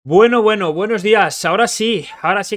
Buenos días. Ahora sí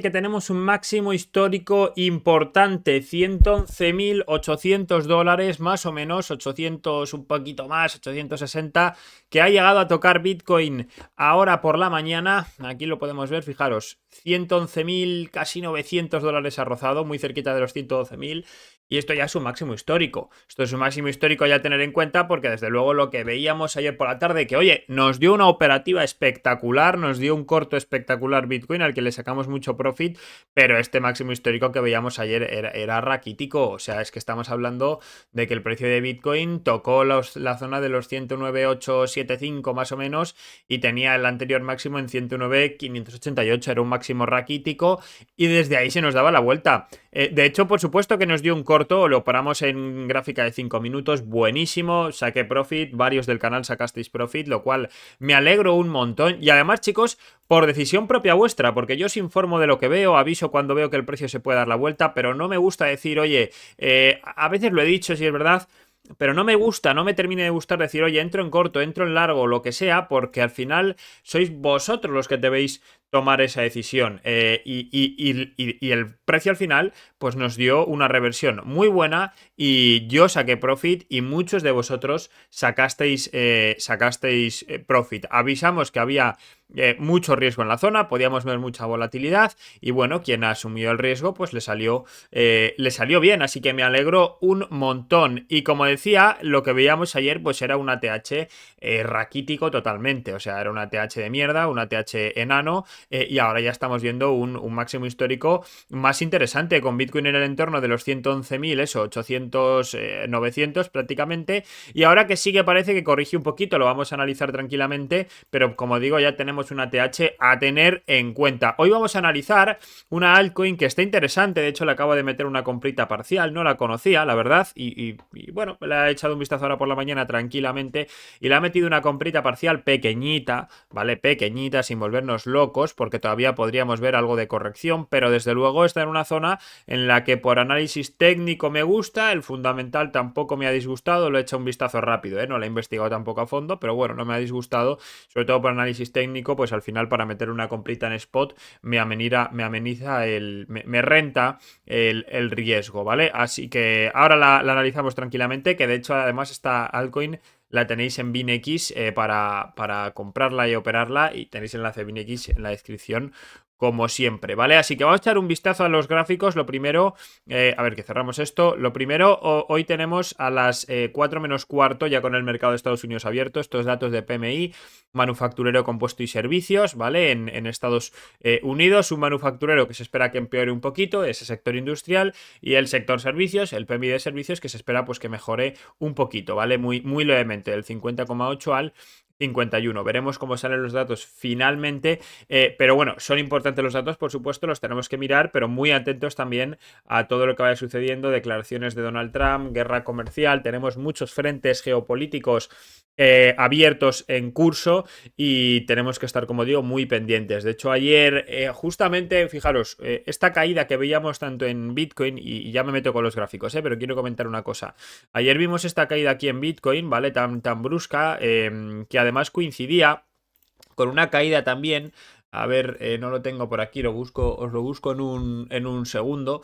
que tenemos un máximo histórico importante, $111.800, más o menos, 800, un poquito más, 860, que ha llegado a tocar Bitcoin ahora por la mañana. Aquí lo podemos ver, fijaros, 111.000, casi $900 ha rozado, muy cerquita de los 112.000. Y esto ya es un máximo histórico. Esto es un máximo histórico ya a tener en cuenta porque desde luego lo que veíamos ayer por la tarde, que oye, nos dio una operativa espectacular, nos dio un corto espectacular Bitcoin al que le sacamos mucho profit, pero este máximo histórico que veíamos ayer era raquítico. O sea, es que estamos hablando de que el precio de Bitcoin tocó la zona de los 109.875 más o menos y tenía el anterior máximo en 109.588. Era un máximo raquítico y desde ahí se nos daba la vuelta. De hecho, por supuesto que nos dio un corto, lo paramos en gráfica de 5 minutos, buenísimo, saqué profit, varios del canal sacasteis profit, lo cual me alegro un montón. Y además, chicos, por decisión propia vuestra, porque yo os informo de lo que veo, aviso cuando veo que el precio se puede dar la vuelta, pero no me gusta decir, oye, a veces lo he dicho, si es verdad, pero no me gusta, no me termine de gustar decir, oye, entro en corto, entro en largo, lo que sea, porque al final sois vosotros los que debéis tomar esa decisión. Y el precio al final, pues nos dio una reversión muy buena y yo saqué profit y muchos de vosotros sacasteis profit. Avisamos que había mucho riesgo en la zona, podíamos ver mucha volatilidad y bueno, quien asumió el riesgo pues le salió bien, así que me alegro un montón. Y como decía, lo que veíamos ayer pues era un ATH raquítico totalmente, o sea, era un ATH de mierda, un ATH enano, y ahora ya estamos viendo un máximo histórico más interesante, con Bitcoin en el entorno de los 111.000, eso, 800, 900 prácticamente, y ahora que sí que parece que corrige un poquito, lo vamos a analizar tranquilamente, pero como digo, ya tenemos una ATH a tener en cuenta. Hoy vamos a analizar una altcoin que está interesante, de hecho le acabo de meter una comprita parcial, no la conocía, la verdad, y bueno, le he echado un vistazo ahora por la mañana tranquilamente, y le he metido una comprita parcial pequeñita, ¿vale? Pequeñita, sin volvernos locos, porque todavía podríamos ver algo de corrección, pero desde luego está en una zona en la que por análisis técnico me gusta, el fundamental tampoco me ha disgustado, lo he hecho un vistazo rápido, no lo he investigado tampoco a fondo, pero bueno, no me ha disgustado, sobre todo por análisis técnico, pues al final para meter una comprita en spot me renta el riesgo, ¿vale? Así que ahora la analizamos tranquilamente, que de hecho además esta altcoin la tenéis en BinX para comprarla y operarla, y tenéis el enlace de BinX en la descripción como siempre, ¿vale? Así que vamos a echar un vistazo a los gráficos. Lo primero, a ver, que cerramos esto. Lo primero, hoy tenemos a las 4 menos cuarto, ya con el mercado de Estados Unidos abierto, estos datos de PMI, manufacturero, compuesto y servicios, ¿vale? En Estados Unidos, un manufacturero que se espera que empeore un poquito, ese sector industrial, y el sector servicios, el PMI de servicios, que se espera pues que mejore un poquito, ¿vale? Muy levemente, del 50,8 al 51. Veremos cómo salen los datos finalmente, pero bueno, son importantes los datos, por supuesto, los tenemos que mirar, pero muy atentos también a todo lo que vaya sucediendo, declaraciones de Donald Trump, guerra comercial, tenemos muchos frentes geopolíticos abiertos en curso y tenemos que estar, como digo, muy pendientes. De hecho, ayer, justamente, fijaros, esta caída que veíamos tanto en Bitcoin, y ya me meto con los gráficos, pero quiero comentar una cosa. Ayer vimos esta caída aquí en Bitcoin, ¿vale? Tan brusca, que además coincidía con una caída también. A ver, no lo tengo por aquí, os lo busco en un segundo.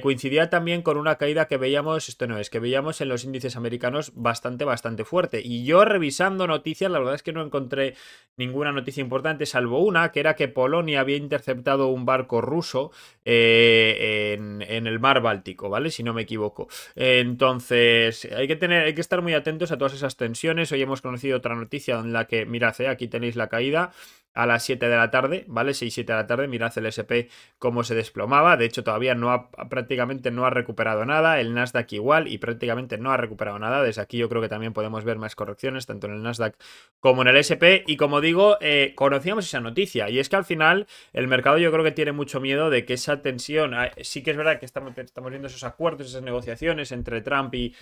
Coincidía también con una caída que veíamos, que veíamos en los índices americanos bastante fuerte. Y yo revisando noticias, la verdad es que no encontré ninguna noticia importante, salvo una, que era que Polonia había interceptado un barco ruso en el mar Báltico, ¿vale? Si no me equivoco. Entonces, hay que estar muy atentos a todas esas tensiones. Hoy hemos conocido otra noticia en la que, mirad, aquí tenéis la caída a las 7 de la tarde, ¿vale? 6-7 de la tarde, mirad el SP cómo se desplomaba. De hecho, todavía prácticamente no ha recuperado nada. El Nasdaq igual y prácticamente no ha recuperado nada. Desde aquí yo creo que también podemos ver más correcciones, tanto en el Nasdaq como en el SP. Y como digo, conocíamos esa noticia. Y es que al final el mercado yo creo que tiene mucho miedo de que esa tensión... Sí que es verdad que estamos viendo esos acuerdos, esas negociaciones entre Trump y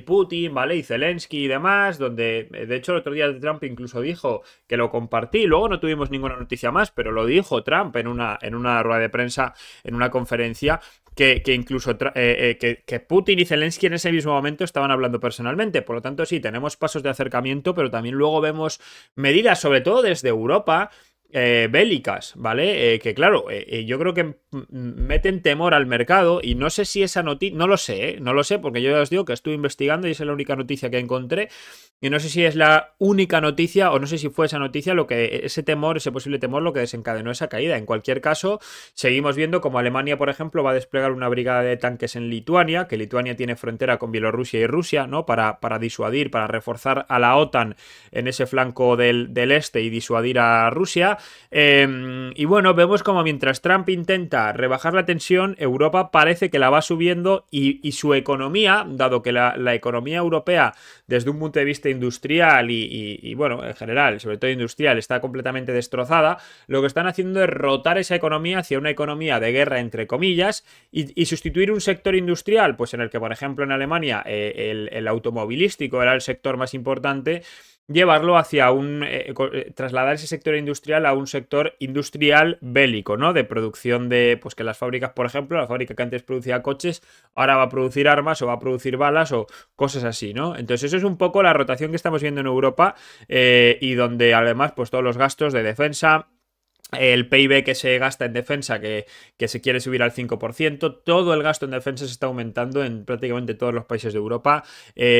Putin, ¿vale? Y Zelensky y demás, donde de hecho el otro día Trump incluso dijo que lo compartí. Luego no tuvimos ninguna noticia más, pero lo dijo Trump en una rueda de prensa, en una conferencia, que incluso que Putin y Zelensky en ese mismo momento estaban hablando personalmente. Por lo tanto, sí, tenemos pasos de acercamiento, pero también luego vemos medidas, sobre todo desde Europa, bélicas, ¿vale? Que claro, yo creo que meten temor al mercado y no sé si esa noticia, no lo sé, no lo sé porque yo ya os digo que estuve investigando y esa es la única noticia que encontré y no sé si es la única noticia o no sé si fue esa noticia lo que, ese temor, ese posible temor lo que desencadenó esa caída. En cualquier caso, seguimos viendo como Alemania, por ejemplo, va a desplegar una brigada de tanques en Lituania, que Lituania tiene frontera con Bielorrusia y Rusia, ¿no? Para disuadir, para reforzar a la OTAN en ese flanco del este y disuadir a Rusia. Y bueno, vemos como mientras Trump intenta rebajar la tensión, Europa parece que la va subiendo y su economía, dado que la economía europea desde un punto de vista industrial y bueno, en general, sobre todo industrial, está completamente destrozada, lo que están haciendo es rotar esa economía hacia una economía de guerra, entre comillas, y sustituir un sector industrial, pues en el que, por ejemplo, en Alemania el automovilístico era el sector más importante, llevarlo hacia trasladar ese sector industrial a un sector industrial bélico, ¿no? De producción de, pues que las fábricas, por ejemplo, la fábrica que antes producía coches, ahora va a producir armas o va a producir balas o cosas así, ¿no? Entonces eso es un poco la rotación que estamos viendo en Europa y donde además, pues todos los gastos de defensa, el PIB que se gasta en defensa, que se quiere subir al 5%, todo el gasto en defensa se está aumentando en prácticamente todos los países de Europa,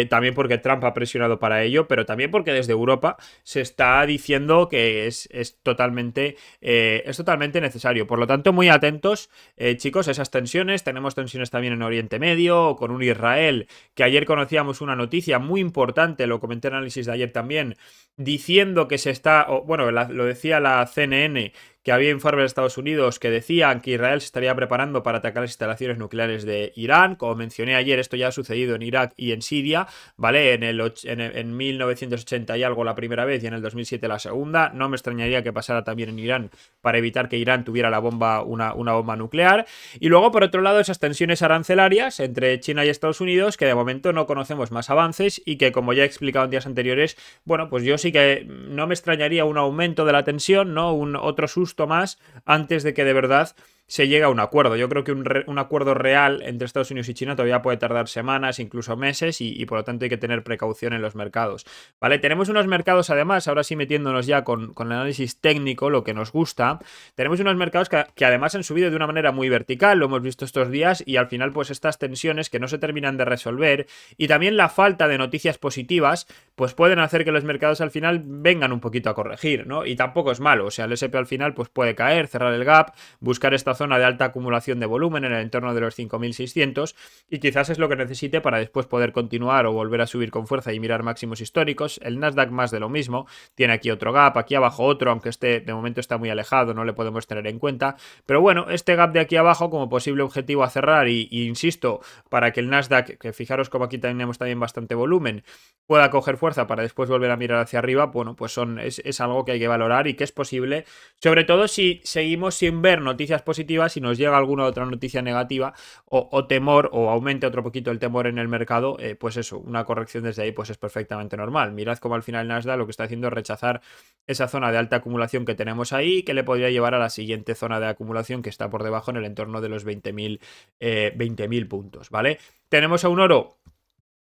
también porque Trump ha presionado para ello, pero también porque desde Europa se está diciendo que es totalmente necesario. Por lo tanto, muy atentos, chicos, a esas tensiones. Tenemos tensiones también en Oriente Medio, con un Israel, que ayer conocíamos una noticia muy importante, lo comenté en el análisis de ayer también, diciendo que se está, bueno, lo decía la CNN, que había informes de Estados Unidos que decían que Israel se estaría preparando para atacar las instalaciones nucleares de Irán. Como mencioné ayer, esto ya ha sucedido en Irak y en Siria, ¿vale? En 1980 y algo la primera vez y en el 2007 la segunda. No me extrañaría que pasara también en Irán para evitar que Irán tuviera una bomba nuclear. Y luego, por otro lado, esas tensiones arancelarias entre China y Estados Unidos, que de momento no conocemos más avances y que, como ya he explicado en días anteriores, bueno, pues yo sí que no me extrañaría un aumento de la tensión, ¿no? Otro susto más antes de que de verdad se llegue a un acuerdo. Yo creo que un acuerdo real entre Estados Unidos y China todavía puede tardar semanas, incluso meses, y por lo tanto hay que tener precaución en los mercados. ¿Vale? Tenemos unos mercados, además, ahora sí metiéndonos ya con el análisis técnico, lo que nos gusta, tenemos unos mercados que además han subido de una manera muy vertical, lo hemos visto estos días, y al final pues estas tensiones que no se terminan de resolver, y también la falta de noticias positivas, pues pueden hacer que los mercados al final vengan un poquito a corregir, ¿no? Y tampoco es malo, o sea, el S&P al final pues puede caer, cerrar el gap, buscar esta zona de alta acumulación de volumen en el entorno de los 5.600 y quizás es lo que necesite para después poder continuar o volver a subir con fuerza y mirar máximos históricos. El Nasdaq más de lo mismo, tiene aquí otro gap, aquí abajo otro, aunque este de momento está muy alejado, no le podemos tener en cuenta, pero bueno, este gap de aquí abajo como posible objetivo a cerrar y insisto, para que el Nasdaq, que fijaros como aquí tenemos también bastante volumen, pueda coger fuerza para después volver a mirar hacia arriba, bueno, pues es algo que hay que valorar y que es posible, sobre todo si seguimos sin ver noticias positivas y nos llega alguna otra noticia negativa o temor o aumente otro poquito el temor en el mercado, pues eso, una corrección desde ahí pues es perfectamente normal. Mirad cómo al final Nasdaq lo que está haciendo es rechazar esa zona de alta acumulación que tenemos ahí, que le podría llevar a la siguiente zona de acumulación que está por debajo en el entorno de los 20.000 puntos, ¿vale? Tenemos a un oro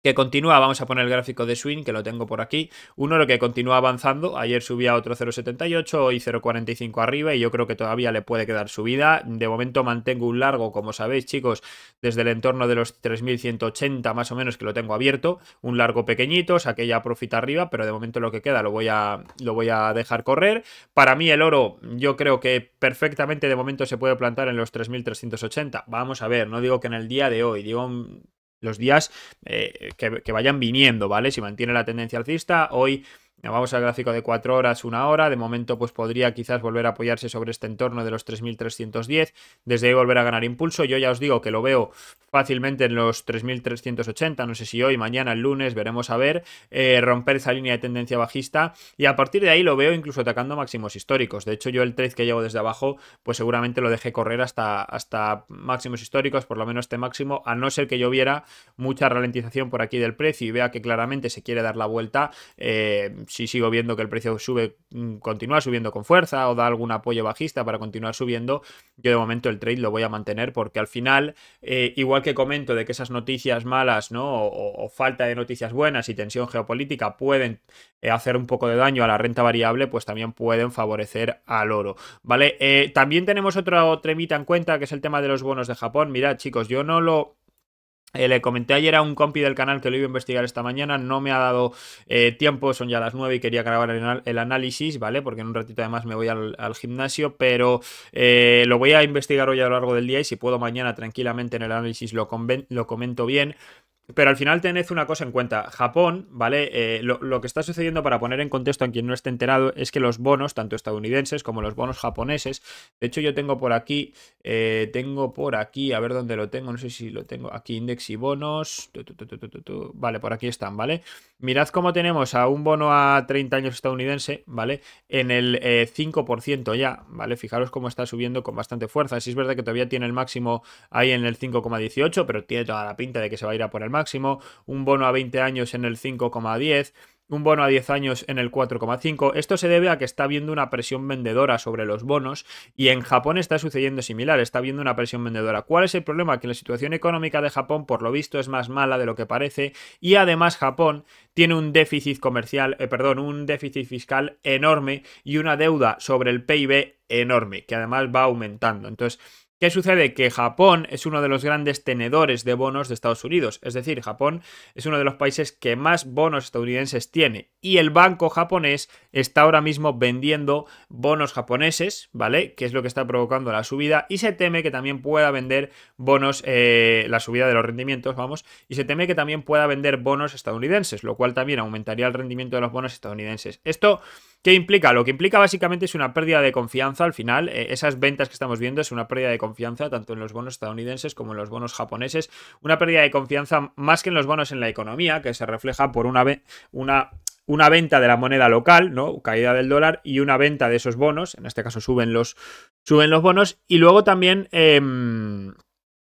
que continúa, vamos a poner el gráfico de swing, que lo tengo por aquí, un oro que continúa avanzando, ayer subía otro 0,78, hoy 0,45 arriba y yo creo que todavía le puede quedar subida. De momento mantengo un largo, como sabéis chicos, desde el entorno de los 3.180 más o menos, que lo tengo abierto, un largo pequeñito, saqué ya profit arriba, pero de momento lo que queda lo voy a dejar correr. Para mí el oro yo creo que perfectamente de momento se puede plantar en los 3.380, vamos a ver, no digo que en el día de hoy, digo los días que vayan viniendo, ¿vale? Si mantiene la tendencia alcista, hoy vamos al gráfico de 4 horas, 1 hora, de momento pues podría quizás volver a apoyarse sobre este entorno de los 3.310, desde ahí volver a ganar impulso. Yo ya os digo que lo veo fácilmente en los 3.380, no sé si hoy, mañana, el lunes, veremos a ver, romper esa línea de tendencia bajista y a partir de ahí lo veo incluso atacando máximos históricos. De hecho yo el trade que llevo desde abajo pues seguramente lo dejé correr hasta máximos históricos, por lo menos este máximo, a no ser que yo viera mucha ralentización por aquí del precio y vea que claramente se quiere dar la vuelta, si sigo viendo que el precio sube, continúa subiendo con fuerza o da algún apoyo bajista para continuar subiendo, yo de momento el trade lo voy a mantener porque al final, igual que comento de que esas noticias malas, ¿no? O falta de noticias buenas y tensión geopolítica pueden hacer un poco de daño a la renta variable, pues también pueden favorecer al oro, ¿vale? También tenemos otro temita en cuenta, que es el tema de los bonos de Japón. Mirad, chicos, yo no lo... le comenté ayer a un compi del canal que lo iba a investigar esta mañana, no me ha dado tiempo, son ya las 9 y quería grabar el análisis, ¿vale? Porque en un ratito además me voy al gimnasio, pero lo voy a investigar hoy a lo largo del día y si puedo mañana tranquilamente en el análisis lo comento bien. Pero al final tened una cosa en cuenta, Japón, ¿vale? Lo que está sucediendo, para poner en contexto a quien no esté enterado, es que los bonos, tanto estadounidenses como los bonos japoneses, de hecho yo tengo por aquí, a ver dónde lo tengo, no sé si lo tengo, aquí index y bonos, vale, por aquí están, ¿vale? Mirad cómo tenemos a un bono a 30 años estadounidense, ¿vale? En el 5% ya, ¿vale? Fijaros cómo está subiendo con bastante fuerza, sí es verdad que todavía tiene el máximo ahí en el 5,18, pero tiene toda la pinta de que se va a ir a por el máximo, un bono a 20 años en el 5,10, un bono a 10 años en el 4,5. Esto se debe a que está habiendo una presión vendedora sobre los bonos y en Japón está sucediendo similar, está habiendo una presión vendedora. ¿Cuál es el problema? Que la situación económica de Japón, por lo visto, es más mala de lo que parece y además Japón tiene un déficit comercial, un déficit fiscal enorme y una deuda sobre el PIB enorme, que además va aumentando. Entonces, ¿qué sucede? Que Japón es uno de los grandes tenedores de bonos de Estados Unidos. Es decir, Japón es uno de los países que más bonos estadounidenses tiene. Y el banco japonés está ahora mismo vendiendo bonos japoneses, ¿vale? Que es lo que está provocando la subida. Y se teme que también pueda vender bonos, la subida de los rendimientos, vamos. Y se teme que también pueda vender bonos estadounidenses, lo cual también aumentaría el rendimiento de los bonos estadounidenses. Esto... ¿qué implica? Lo que implica básicamente es una pérdida de confianza al final. Esas ventas que estamos viendo es una pérdida de confianza tanto en los bonos estadounidenses como en los bonos japoneses. Una pérdida de confianza más que en los bonos en la economía, que se refleja por una venta de la moneda local, ¿no? Caída del dólar y una venta de esos bonos. En este caso suben los bonos. Y luego también...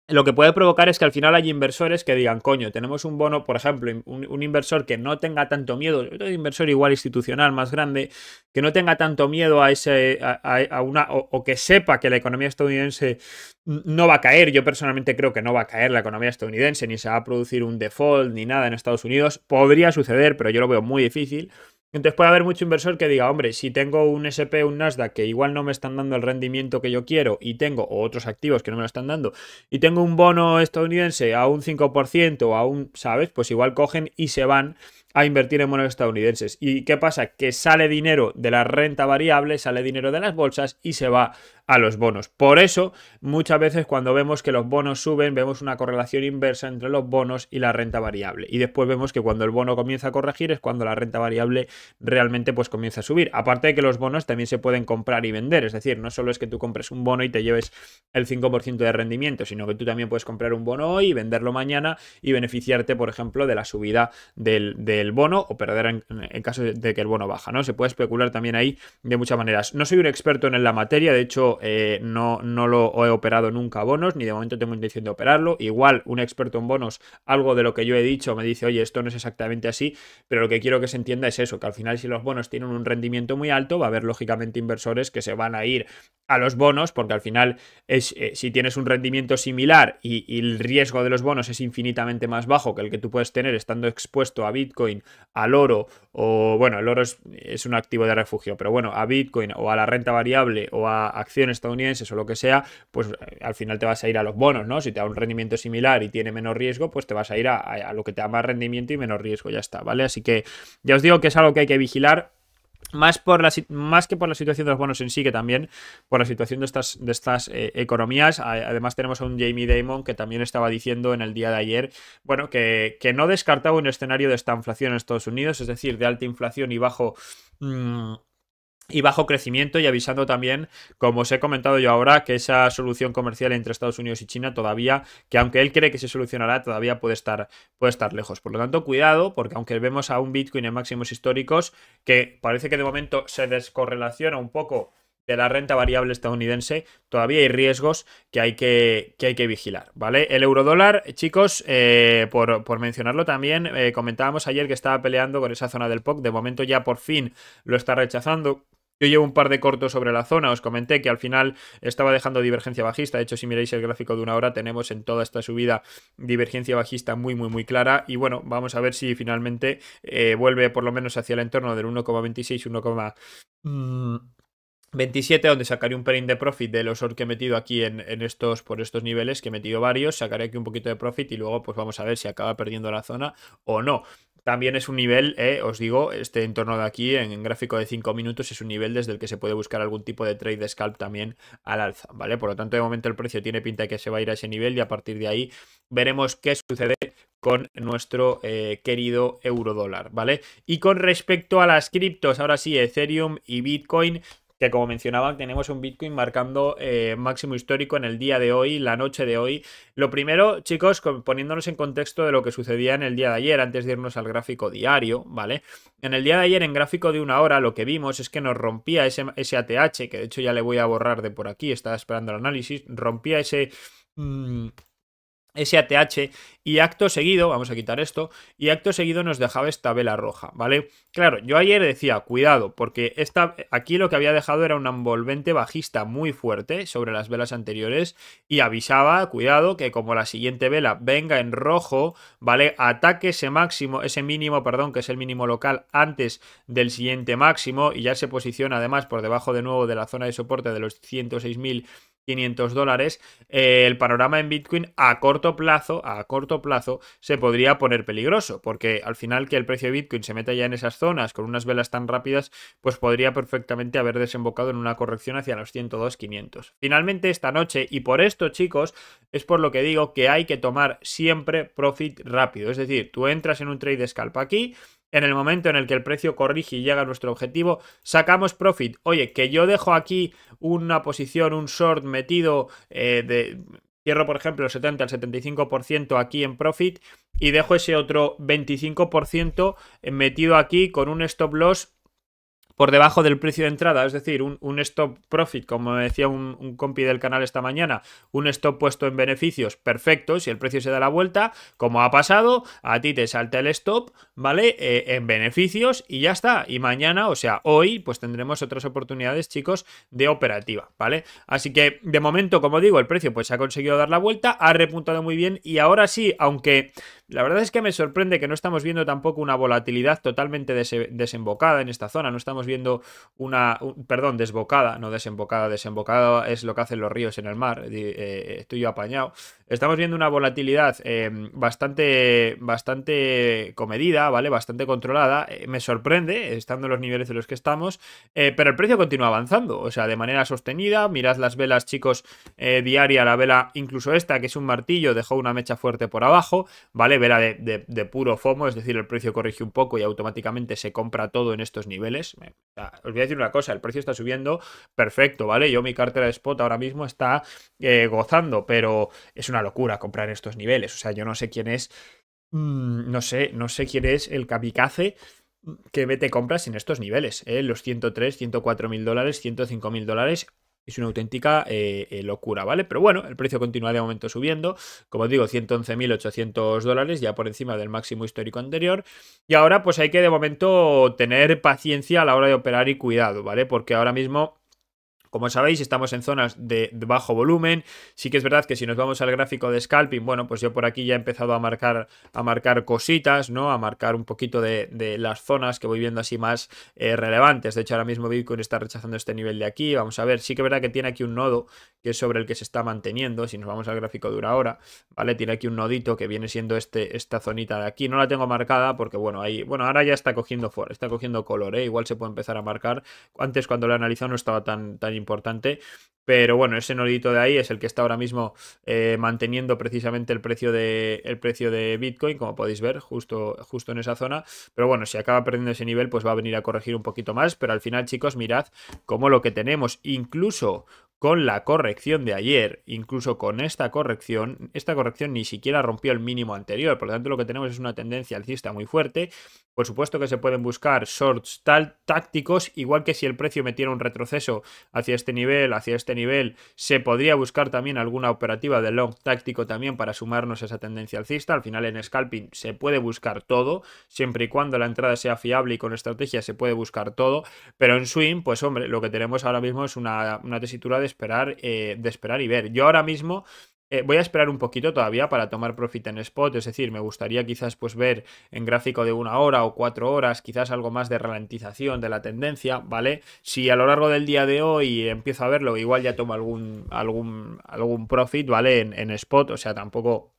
lo que puede provocar es que al final hay inversores que digan, coño, tenemos un bono, por ejemplo, un inversor que no tenga tanto miedo, un inversor igual institucional más grande, que no tenga tanto miedo o que sepa que la economía estadounidense no va a caer. Yo personalmente creo que no va a caer la economía estadounidense, ni se va a producir un default, ni nada en Estados Unidos. Podría suceder, pero yo lo veo muy difícil. Entonces puede haber mucho inversor que diga, hombre, si tengo un SP o un Nasdaq que igual no me están dando el rendimiento que yo quiero y tengo, o otros activos que no me lo están dando, y tengo un bono estadounidense a un 5% o a un, ¿sabes? Pues igual cogen y se van a invertir en bonos estadounidenses. ¿Y qué pasa? Que sale dinero de la renta variable, sale dinero de las bolsas y se va a los bonos. Por eso, muchas veces cuando vemos que los bonos suben, vemos una correlación inversa entre los bonos y la renta variable. Y después vemos que cuando el bono comienza a corregir es cuando la renta variable realmente pues comienza a subir. Aparte de que los bonos también se pueden comprar y vender. Es decir, no solo es que tú compres un bono y te lleves el 5% de rendimiento, sino que tú también puedes comprar un bono hoy y venderlo mañana y beneficiarte, por ejemplo, de la subida del bono o perder en caso de que el bono baja, ¿no? Se puede especular también ahí de muchas maneras. No soy un experto en la materia, de hecho no lo he operado nunca a bonos, ni de momento tengo intención de operarlo. Igual un experto en bonos, algo de lo que yo he dicho me dice, oye, esto no es exactamente así, pero lo que quiero que se entienda es eso, que al final si los bonos tienen un rendimiento muy alto, va a haber lógicamente inversores que se van a ir a los bonos, porque al final si tienes un rendimiento similar y el riesgo de los bonos es infinitamente más bajo que el que tú puedes tener estando expuesto a Bitcoin, al oro, o bueno, el oro es un activo de refugio, pero bueno, a Bitcoin o a la renta variable o a acciones estadounidenses o lo que sea, pues al final te vas a ir a los bonos, ¿no? Si te da un rendimiento similar y tiene menos riesgo, pues te vas a ir a lo que te da más rendimiento y menos riesgo, ya está, ¿vale? Así que ya os digo que es algo que hay que vigilar. Más que por la situación de los bonos en sí, que también por la situación de estas economías. Además tenemos a un Jamie Dimon que también estaba diciendo en el día de ayer, bueno, que no descartaba un escenario de esta inflación en Estados Unidos, es decir, de alta inflación y bajo crecimiento, y avisando también, como os he comentado yo ahora, que esa solución comercial entre Estados Unidos y China todavía, que aunque él cree que se solucionará, todavía puede estar lejos. Por lo tanto, cuidado, porque aunque vemos a un Bitcoin en máximos históricos, que parece que de momento se descorrelaciona un poco de la renta variable estadounidense, todavía hay riesgos que hay que vigilar, ¿vale? El eurodólar, chicos, por mencionarlo también, comentábamos ayer que estaba peleando con esa zona del POC, de momento ya por fin lo está rechazando. Yo llevo un par de cortos sobre la zona, os comenté que al final estaba dejando divergencia bajista, de hecho si miráis el gráfico de una hora tenemos en toda esta subida divergencia bajista muy clara y bueno, vamos a ver si finalmente vuelve por lo menos hacia el entorno del 1,26, 1,27, donde sacaré un pelín de profit de los short que he metido aquí por estos niveles, que he metido varios, sacaré aquí un poquito de profit y luego pues vamos a ver si acaba perdiendo la zona o no. También es un nivel, os digo, este entorno de aquí en gráfico de 5 minutos es un nivel desde el que se puede buscar algún tipo de trade de scalp también al alza, ¿vale? Por lo tanto, de momento el precio tiene pinta de que se va a ir a ese nivel y a partir de ahí veremos qué sucede con nuestro querido eurodólar, ¿vale? Y con respecto a las criptos, ahora sí, Ethereum y Bitcoin, que como mencionaba, tenemos un Bitcoin marcando máximo histórico en el día de hoy, la noche de hoy. Lo primero, chicos, poniéndonos en contexto de lo que sucedía en el día de ayer, antes de irnos al gráfico diario, ¿vale? En el día de ayer, en gráfico de una hora, lo que vimos es que nos rompía ese ATH, que de hecho ya le voy a borrar de por aquí, estaba esperando el análisis, rompía ese ATH y acto seguido, vamos a quitar esto, y acto seguido nos dejaba esta vela roja, ¿vale? Claro, yo ayer decía, cuidado, porque aquí lo que había dejado era un envolvente bajista muy fuerte sobre las velas anteriores y avisaba, cuidado, que como la siguiente vela venga en rojo, ¿vale? Ataque ese máximo, ese mínimo, perdón, que es el mínimo local antes del siguiente máximo y ya se posiciona además por debajo de nuevo de la zona de soporte de los 106.500 dólares, el panorama en Bitcoin a corto plazo se podría poner peligroso, porque al final que el precio de Bitcoin se meta ya en esas zonas con unas velas tan rápidas, pues podría perfectamente haber desembocado en una corrección hacia los 102.500. Finalmente esta noche, y por esto, chicos, es por lo que digo que hay que tomar siempre profit rápido, es decir, tú entras en un trade scalp aquí. En el momento en el que el precio corrige y llega a nuestro objetivo, sacamos profit. Oye, que yo dejo aquí una posición, un short metido cierro, por ejemplo, el 70 al 75% aquí en profit y dejo ese otro 25% metido aquí con un stop loss por debajo del precio de entrada, es decir, un stop profit, como me decía un compi del canal esta mañana, un stop puesto en beneficios, perfecto, si el precio se da la vuelta, como ha pasado, a ti te salta el stop, ¿vale? En beneficios y ya está, y mañana, o sea, hoy, pues tendremos otras oportunidades, chicos, de operativa, ¿vale? Así que, de momento, como digo, el precio pues ha conseguido dar la vuelta, ha repuntado muy bien y ahora sí, aunque la verdad es que me sorprende que no estamos viendo tampoco una volatilidad totalmente desembocada en esta zona, no estamos viendo perdón, desbocada, no desembocada, desembocada es lo que hacen los ríos en el mar, estoy yo apañado. Estamos viendo una volatilidad bastante comedida, ¿vale? Bastante controlada, me sorprende, estando en los niveles en los que estamos, pero el precio continúa avanzando, o sea, de manera sostenida, mirad las velas, chicos, diaria, la vela, incluso esta, que es un martillo, dejó una mecha fuerte por abajo, ¿vale? Vela de puro FOMO, es decir, el precio corrige un poco y automáticamente se compra todo en estos niveles. O sea, os voy a decir una cosa, el precio está subiendo perfecto, ¿vale? Yo mi cartera de spot ahora mismo está gozando, pero es una locura comprar en estos niveles. O sea, yo no sé quién es, no sé quién es el kamikaze que mete compras en estos niveles, los 103, 104.000 dólares, 105.000 dólares. Es una auténtica locura, ¿vale? Pero bueno, el precio continúa de momento subiendo. Como digo, 111.800 dólares, ya por encima del máximo histórico anterior. Y ahora pues hay que de momento tener paciencia a la hora de operar y cuidado, ¿vale? Porque ahora mismo, como sabéis, estamos en zonas de bajo volumen. Sí que es verdad que si nos vamos al gráfico de scalping, bueno, pues yo por aquí ya he empezado a marcar cositas, ¿no? A marcar un poquito de las zonas que voy viendo así más relevantes. De hecho, ahora mismo Bitcoin está rechazando este nivel de aquí. Vamos a ver, sí que es verdad que tiene aquí un nodo que es sobre el que se está manteniendo. Si nos vamos al gráfico de una hora, ¿vale? Tiene aquí un nodito que viene siendo esta zonita de aquí. No la tengo marcada porque, bueno, ahora ya está cogiendo color, ¿eh? Igual se puede empezar a marcar. Antes, cuando lo he analizado, no estaba tan importante, pero bueno, ese nodito de ahí es el que está ahora mismo manteniendo precisamente el precio de Bitcoin, como podéis ver, justo en esa zona. Pero bueno, si acaba perdiendo ese nivel, pues va a venir a corregir un poquito más, pero al final, chicos, mirad cómo lo que tenemos, incluso con la corrección de ayer, incluso con esta corrección ni siquiera rompió el mínimo anterior, por lo tanto lo que tenemos es una tendencia alcista muy fuerte. por supuesto que se pueden buscar shorts tácticos, igual que si el precio metiera un retroceso hacia este nivel, se podría buscar también alguna operativa de long táctico también para sumarnos a esa tendencia alcista. Al final en scalping se puede buscar todo, siempre y cuando la entrada sea fiable y con estrategia se puede buscar todo, pero en swing, pues hombre, lo que tenemos ahora mismo es una tesitura de esperar y ver. Yo ahora mismo voy a esperar un poquito todavía para tomar profit en spot, es decir, me gustaría quizás pues ver en gráfico de 1 hora o 4 horas, quizás algo más de ralentización de la tendencia, ¿vale? Si a lo largo del día de hoy empiezo a verlo, igual ya tomo algún profit, ¿vale? En spot, o sea, tampoco...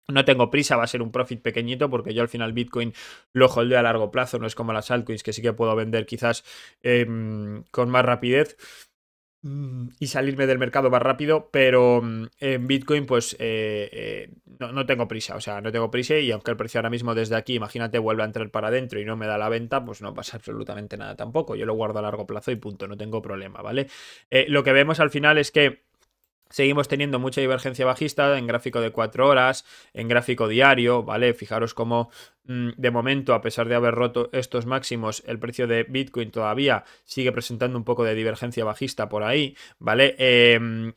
No tengo prisa, va a ser un profit pequeñito porque yo al final Bitcoin lo holdeo a largo plazo, no es como las altcoins que sí que puedo vender quizás con más rapidez y salirme del mercado más rápido, pero en Bitcoin pues no tengo prisa, o sea, no tengo prisa y aunque el precio ahora mismo desde aquí, imagínate, vuelve a entrar para adentro y no me da la venta, pues no pasa absolutamente nada tampoco, yo lo guardo a largo plazo y punto, no tengo problema, ¿vale? Lo que vemos al final es que seguimos teniendo mucha divergencia bajista en gráfico de 4 horas, en gráfico diario, ¿vale? Fijaros cómo de momento, a pesar de haber roto estos máximos, el precio de Bitcoin todavía sigue presentando un poco de divergencia bajista por ahí, ¿vale?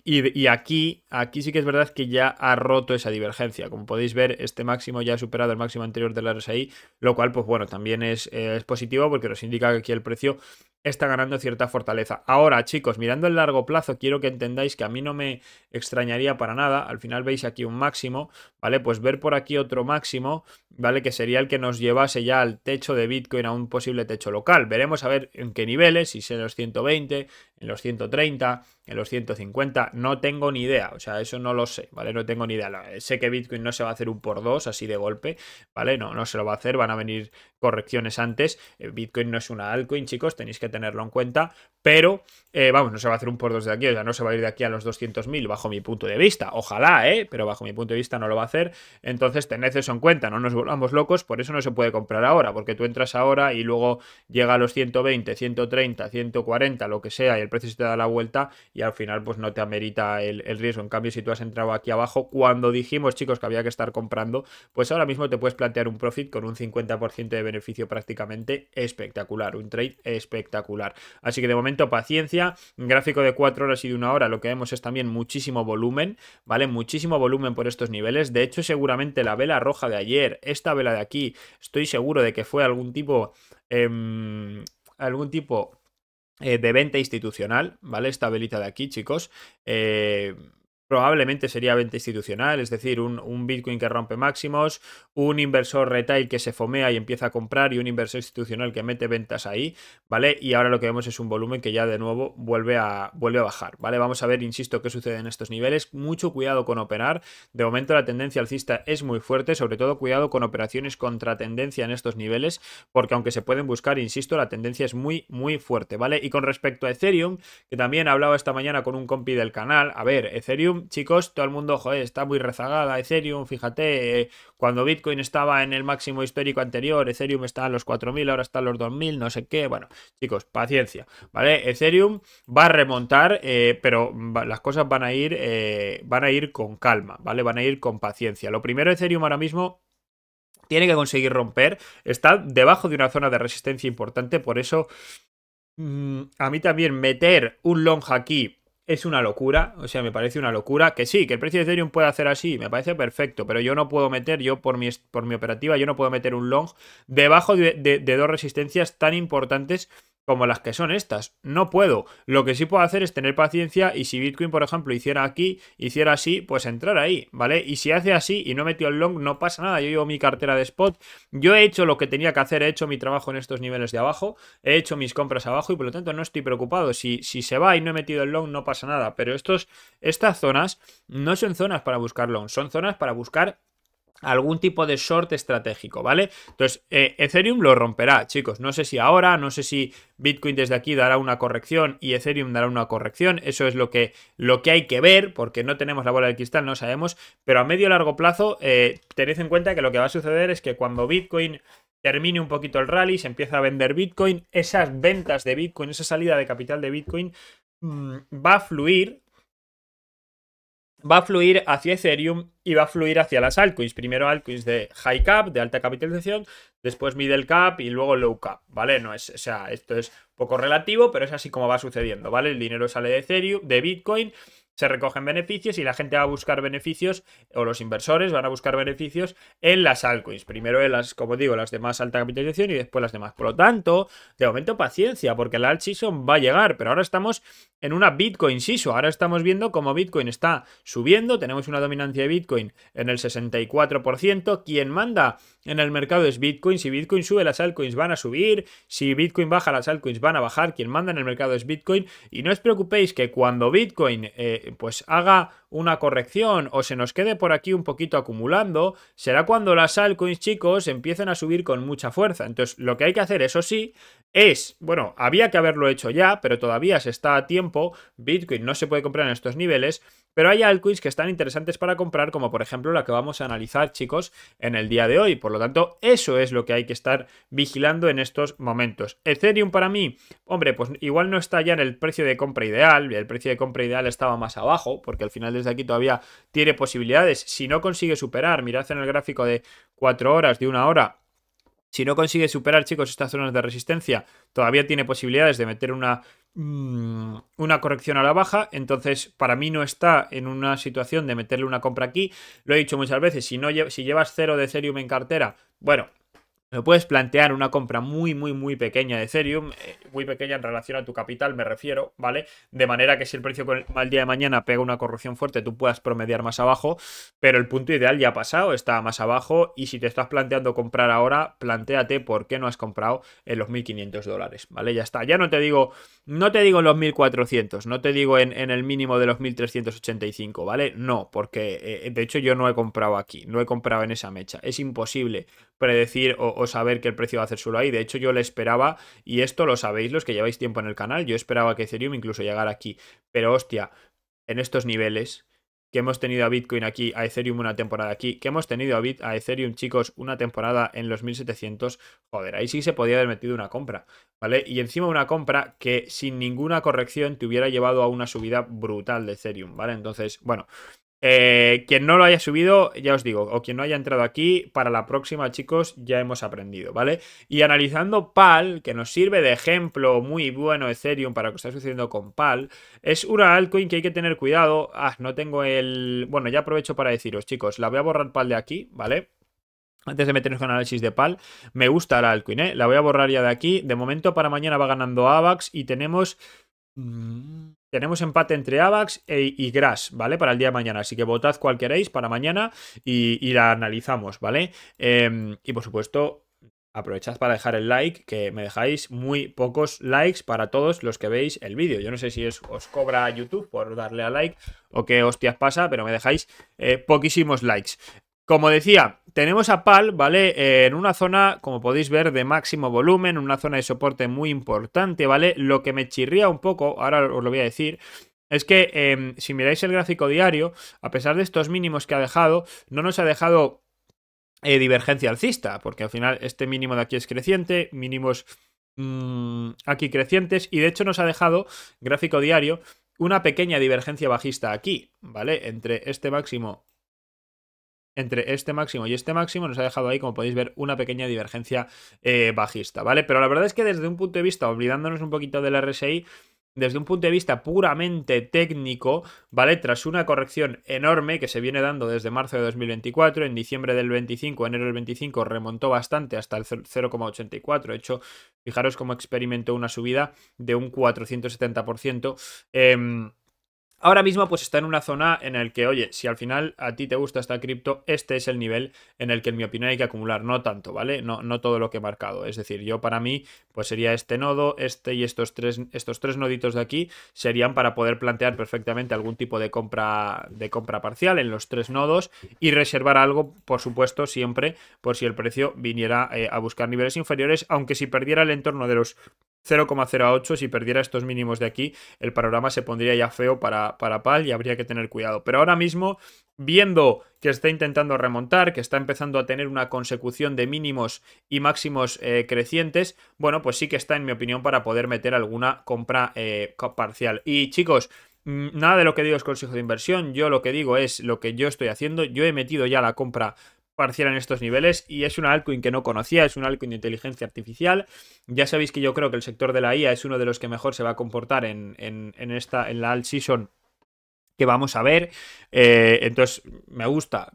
Y aquí sí que es verdad que ya ha roto esa divergencia. Como podéis ver, este máximo ya ha superado el máximo anterior del RSI, lo cual, pues bueno, también es positivo porque nos indica que aquí el precio está ganando cierta fortaleza. Ahora, chicos, mirando el largo plazo, quiero que entendáis que a mí no me extrañaría para nada. Al final veis aquí un máximo, ¿vale? Pues ver por aquí otro máximo, ¿vale? Que sería el que nos llevase ya al techo de Bitcoin, a un posible techo local. Veremos a ver en qué niveles, si es en los 120, en los 130, en los 150, no tengo ni idea, o sea, eso no lo sé, ¿vale? No tengo ni idea. Sé que Bitcoin no se va a hacer un por dos así de golpe, ¿vale? No se lo va a hacer, van a venir correcciones antes. Bitcoin no es una altcoin, chicos, tenéis que tenerlo en cuenta, pero vamos, no se va a hacer un por dos de aquí, o sea, no se va a ir de aquí a los 200.000 bajo mi punto de vista, ojalá, pero bajo mi punto de vista no lo va a hacer, entonces tened eso en cuenta, no nos volvamos locos, por eso no se puede comprar ahora, porque tú entras ahora y luego llega a los 120, 130, 140, lo que sea, y el precio se te da la vuelta y al final pues no te amerita el riesgo. En cambio, si tú has entrado aquí abajo, cuando dijimos, chicos, que había que estar comprando, pues ahora mismo te puedes plantear un profit con un 50% de beneficio prácticamente espectacular, un trade espectacular. Así que de momento paciencia, gráfico de 4 horas y de 1 hora, lo que vemos es también muchísimo volumen, ¿vale? Muchísimo volumen por estos niveles. De hecho, seguramente la vela roja de ayer, esta vela de aquí, estoy seguro de que fue algún tipo de venta institucional, ¿vale? Esta velita de aquí, chicos. Probablemente sería venta institucional, es decir, un Bitcoin que rompe máximos, un inversor retail que se fomea y empieza a comprar y un inversor institucional que mete ventas ahí, ¿vale? Y ahora lo que vemos es un volumen que ya de nuevo vuelve a bajar, ¿vale? Vamos a ver, insisto, qué sucede en estos niveles. Mucho cuidado con operar. De momento la tendencia alcista es muy fuerte, sobre todo cuidado con operaciones contra tendencia en estos niveles, porque aunque se pueden buscar, insisto, la tendencia es muy, muy fuerte, ¿vale? Y con respecto a Ethereum, que también hablaba esta mañana con un compi del canal, a ver, Ethereum, chicos, todo el mundo, joder, está muy rezagada Ethereum, fíjate, cuando Bitcoin estaba en el máximo histórico anterior, Ethereum está en los 4.000, ahora está en los 2.000, no sé qué, bueno, chicos, paciencia, ¿vale? Ethereum va a remontar, pero las cosas van a ir con calma, ¿vale? Van a ir con paciencia. Lo primero, Ethereum ahora mismo tiene que conseguir romper, está debajo de una zona de resistencia importante, por eso a mí también meter un long aquí es una locura, o sea, me parece una locura. Que sí, que el precio de Ethereum puede hacer así, me parece perfecto, pero yo no puedo meter, yo por mi operativa, yo no puedo meter un long debajo de dos resistencias tan importantes como las que son estas. No puedo. Lo que sí puedo hacer es tener paciencia y si Bitcoin, por ejemplo, hiciera así, pues entrar ahí, ¿vale? Y si hace así y no metió el long, no pasa nada. Yo llevo mi cartera de spot, yo he hecho lo que tenía que hacer, he hecho mi trabajo en estos niveles de abajo, he hecho mis compras abajo y por lo tanto no estoy preocupado. Si se va y no he metido el long, no pasa nada. Pero estas zonas no son zonas para buscar long, son zonas para buscar algún tipo de short estratégico, ¿vale? Entonces, Ethereum lo romperá, chicos. No sé si ahora, no sé si Bitcoin desde aquí dará una corrección y Ethereum dará una corrección. Eso es lo que hay que ver, porque no tenemos la bola de cristal, no sabemos. Pero a medio y largo plazo, tened en cuenta que lo que va a suceder es que cuando Bitcoin termine un poquito el rally, se empieza a vender Bitcoin, esas ventas de Bitcoin, esa salida de capital de Bitcoin va a fluir hacia Ethereum y va a fluir hacia las altcoins. Primero altcoins de high cap, de alta capitalización, después middle cap y luego low cap, ¿vale? No es, o sea, esto es poco relativo, pero es así como va sucediendo, ¿vale? El dinero sale de Ethereum, de Bitcoin, se recogen beneficios y la gente va a buscar beneficios, o los inversores van a buscar beneficios en las altcoins. Primero en las, como digo, las de más alta capitalización y después las demás. Por lo tanto, de momento paciencia, porque la alt season va a llegar, pero ahora estamos en una Bitcoin season. Ahora estamos viendo cómo Bitcoin está subiendo, tenemos una dominancia de Bitcoin en el 64%. Quien manda en el mercado es Bitcoin. Si Bitcoin sube, las altcoins van a subir. Si Bitcoin baja, las altcoins van a bajar. Quien manda en el mercado es Bitcoin. Y no os preocupéis que cuando Bitcoin pues haga una corrección o se nos quede por aquí un poquito acumulando, será cuando las altcoins, chicos, empiecen a subir con mucha fuerza. Entonces, lo que hay que hacer, eso sí, es, bueno, había que haberlo hecho ya, pero todavía se está a tiempo. Bitcoin no se puede comprar en estos niveles, pero hay altcoins que están interesantes para comprar, como por ejemplo la que vamos a analizar, chicos, en el día de hoy. Por lo tanto, eso es lo que hay que estar vigilando en estos momentos. Ethereum para mí, hombre, pues igual no está ya en el precio de compra ideal. El precio de compra ideal estaba más abajo, porque al final desde aquí todavía tiene posibilidades. Si no consigue superar, mirad en el gráfico de 4 horas, de 1 hora, si no consigue superar, chicos, estas zonas de resistencia, todavía tiene posibilidades de meter una corrección a la baja. Entonces, para mí no está en una situación de meterle una compra aquí. Lo he dicho muchas veces, si llevas 0 de Ethereum en cartera, bueno, me puedes plantear una compra muy pequeña de Ethereum, muy pequeña en relación a tu capital, me refiero, ¿vale? De manera que si el precio al día de mañana pega una corrección fuerte, tú puedas promediar más abajo, pero el punto ideal ya ha pasado, está más abajo, y si te estás planteando comprar ahora, plantéate por qué no has comprado en los $1.500, ¿vale? Ya está, ya no te digo en los 1.400, no te digo en el mínimo de los 1.385, ¿vale? No, porque de hecho yo no he comprado aquí, no he comprado en esa mecha, es imposible predecir o saber que el precio va a hacer solo ahí. De hecho, yo le esperaba, y esto lo sabéis los que lleváis tiempo en el canal, yo esperaba que Ethereum incluso llegara aquí. Pero hostia, en estos niveles que hemos tenido a Bitcoin aquí, a Ethereum una temporada aquí, que hemos tenido a Ethereum, chicos, una temporada en los 1.700, joder, ahí sí se podía haber metido una compra, ¿vale? Y encima una compra que sin ninguna corrección te hubiera llevado a una subida brutal de Ethereum, ¿vale? Entonces, bueno, quien no lo haya subido, ya os digo, o quien no haya entrado aquí, para la próxima, chicos, ya hemos aprendido, ¿vale? Y analizando PAL, que nos sirve de ejemplo muy bueno Ethereum para lo que está sucediendo con PAL, es una altcoin que hay que tener cuidado. No tengo el... Bueno, ya aprovecho para deciros, chicos, la voy a borrar PAL de aquí, ¿vale? Antes de meternos con análisis de PAL, me gusta la altcoin, ¿eh? La voy a borrar ya de aquí. De momento, para mañana va ganando AVAX y tenemos... Tenemos empate entre AVAX y Grass, ¿vale? Para el día de mañana. Así que votad cual queréis para mañana y la analizamos, ¿vale? Y por supuesto, aprovechad para dejar el like, que me dejáis muy pocos likes para todos los que veis el vídeo. Yo no sé si os cobra YouTube por darle a like o qué hostias pasa, pero me dejáis poquísimos likes. Como decía, tenemos a PAL, ¿vale? En una zona, como podéis ver, de máximo volumen, una zona de soporte muy importante, ¿vale? Lo que me chirría un poco, ahora os lo voy a decir, es que si miráis el gráfico diario, a pesar de estos mínimos que ha dejado, no nos ha dejado divergencia alcista, porque al final este mínimo de aquí es creciente, mínimos aquí crecientes, y de hecho nos ha dejado, gráfico diario, una pequeña divergencia bajista aquí, ¿vale? Entre este máximo y este máximo nos ha dejado ahí, como podéis ver, una pequeña divergencia bajista, ¿vale? Pero la verdad es que desde un punto de vista, olvidándonos un poquito del RSI, desde un punto de vista puramente técnico, ¿vale? Tras una corrección enorme que se viene dando desde marzo de 2024, en diciembre del 25, enero del 25, remontó bastante hasta el 0,84. De hecho, fijaros cómo experimentó una subida de un 470%. Ahora mismo pues está en una zona en el que, oye, si al final a ti te gusta esta cripto, este es el nivel en el que en mi opinión hay que acumular, no tanto, ¿vale? No todo lo que he marcado, es decir, yo para mí pues sería este nodo, este y estos tres noditos de aquí serían para poder plantear perfectamente algún tipo de compra parcial en los tres nodos y reservar algo, por supuesto, siempre por si el precio viniera a buscar niveles inferiores, aunque si perdiera el entorno de los 0,08, si perdiera estos mínimos de aquí, el panorama se pondría ya feo para PAL y habría que tener cuidado. Pero ahora mismo, viendo que está intentando remontar, que está empezando a tener una consecución de mínimos y máximos crecientes, bueno, pues sí que está, en mi opinión, para poder meter alguna compra parcial. Y chicos, nada de lo que digo es consejo de inversión, yo lo que digo es lo que yo estoy haciendo. Yo he metido ya la compra parcial en estos niveles y es una altcoin que no conocía, es una altcoin de inteligencia artificial. Ya sabéis que yo creo que el sector de la IA es uno de los que mejor se va a comportar en la alt season que vamos a ver. Entonces me gusta,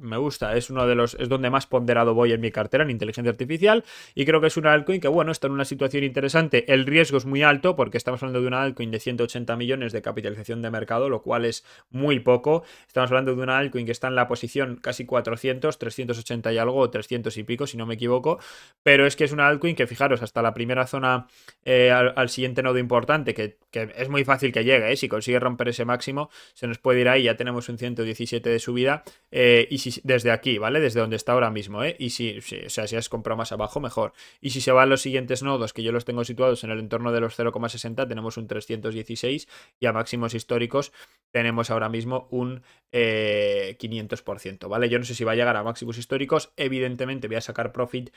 es uno de los, es donde más ponderado voy en mi cartera en inteligencia artificial, y creo que es una altcoin que, bueno, está en una situación interesante. El riesgo es muy alto porque estamos hablando de una altcoin de 180 millones de capitalización de mercado, lo cual es muy poco. Estamos hablando de una altcoin que está en la posición casi 400, 380 y algo, o 300 y pico si no me equivoco, pero es que es una altcoin que, fijaros, hasta la primera zona, al siguiente nodo importante, que es muy fácil que llegue, si consigue romper ese máximo se nos puede ir ahí, ya tenemos un 117 de subida, y si desde aquí, ¿vale? Desde donde está ahora mismo, y o sea, si has comprado más abajo, mejor. Y si se van los siguientes nodos, que yo los tengo situados en el entorno de los 0,60, tenemos un 316, y a máximos históricos tenemos ahora mismo un 500%, ¿vale? Yo no sé si va a llegar a máximos históricos, evidentemente voy a sacar profit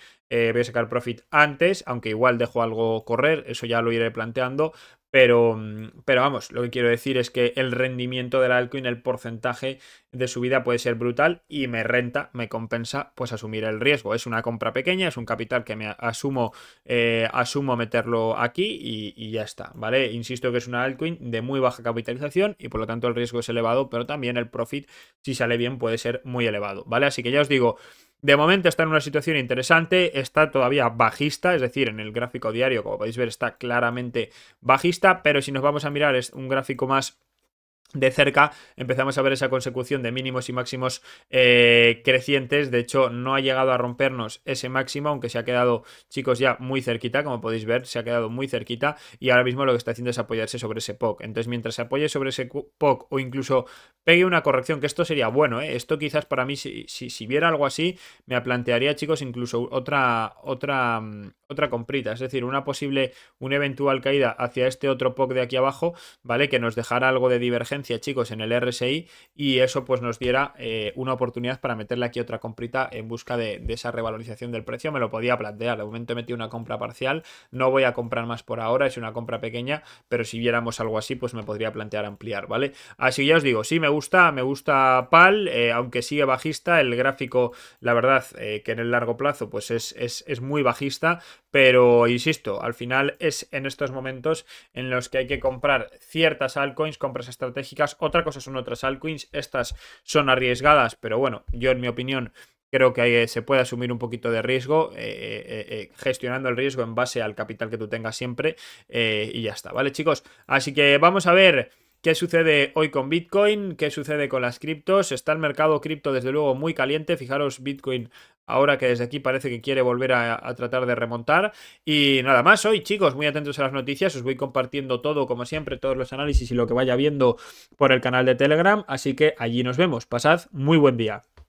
antes, aunque igual dejo algo correr, eso ya lo iré planteando. Pero vamos, lo que quiero decir es que el rendimiento de la altcoin, el porcentaje de subida puede ser brutal y me renta, me compensa pues asumir el riesgo. Es una compra pequeña, es un capital que me asumo meterlo aquí y ya está, ¿vale? Insisto que es una altcoin de muy baja capitalización y por lo tanto el riesgo es elevado, pero también el profit, si sale bien, puede ser muy elevado, ¿vale? Así que ya os digo, de momento está en una situación interesante, está todavía bajista, es decir, en el gráfico diario, como podéis ver, está claramente bajista, pero si nos vamos a mirar es un gráfico más de cerca, empezamos a ver esa consecución de mínimos y máximos crecientes. De hecho, no ha llegado a rompernos ese máximo, aunque se ha quedado, chicos, ya muy cerquita, como podéis ver, se ha quedado muy cerquita, y ahora mismo lo que está haciendo es apoyarse sobre ese POC. Entonces, mientras se apoye sobre ese POC o incluso pegue una corrección, que esto sería bueno, esto quizás para mí, si viera algo así, me plantearía, chicos, incluso otra comprita, es decir, una eventual caída hacia este otro POC de aquí abajo, ¿vale? Que nos dejara algo de divergencia, chicos, en el RSI, y eso pues nos diera una oportunidad para meterle aquí otra comprita en busca de esa revalorización del precio. Me lo podía plantear, de momento he metido una compra parcial, no voy a comprar más por ahora, es una compra pequeña, pero si viéramos algo así pues me podría plantear ampliar, ¿vale? Así que ya os digo, sí, me gusta PAL, aunque sigue bajista, el gráfico, la verdad, que en el largo plazo pues es muy bajista, pero insisto, al final es en estos momentos en los que hay que comprar ciertas altcoins, compras estratégicas. Otra cosa son otras altcoins, estas son arriesgadas, pero bueno, yo en mi opinión creo que se puede asumir un poquito de riesgo, gestionando el riesgo en base al capital que tú tengas siempre, y ya está, ¿vale, chicos? Así que vamos a ver qué sucede hoy con Bitcoin, qué sucede con las criptos. Está el mercado cripto desde luego muy caliente, fijaros Bitcoin ahora que desde aquí parece que quiere volver a tratar de remontar. Y nada más hoy, chicos, muy atentos a las noticias, os voy compartiendo todo como siempre, todos los análisis y lo que vaya viendo por el canal de Telegram, así que allí nos vemos. Pasad muy buen día.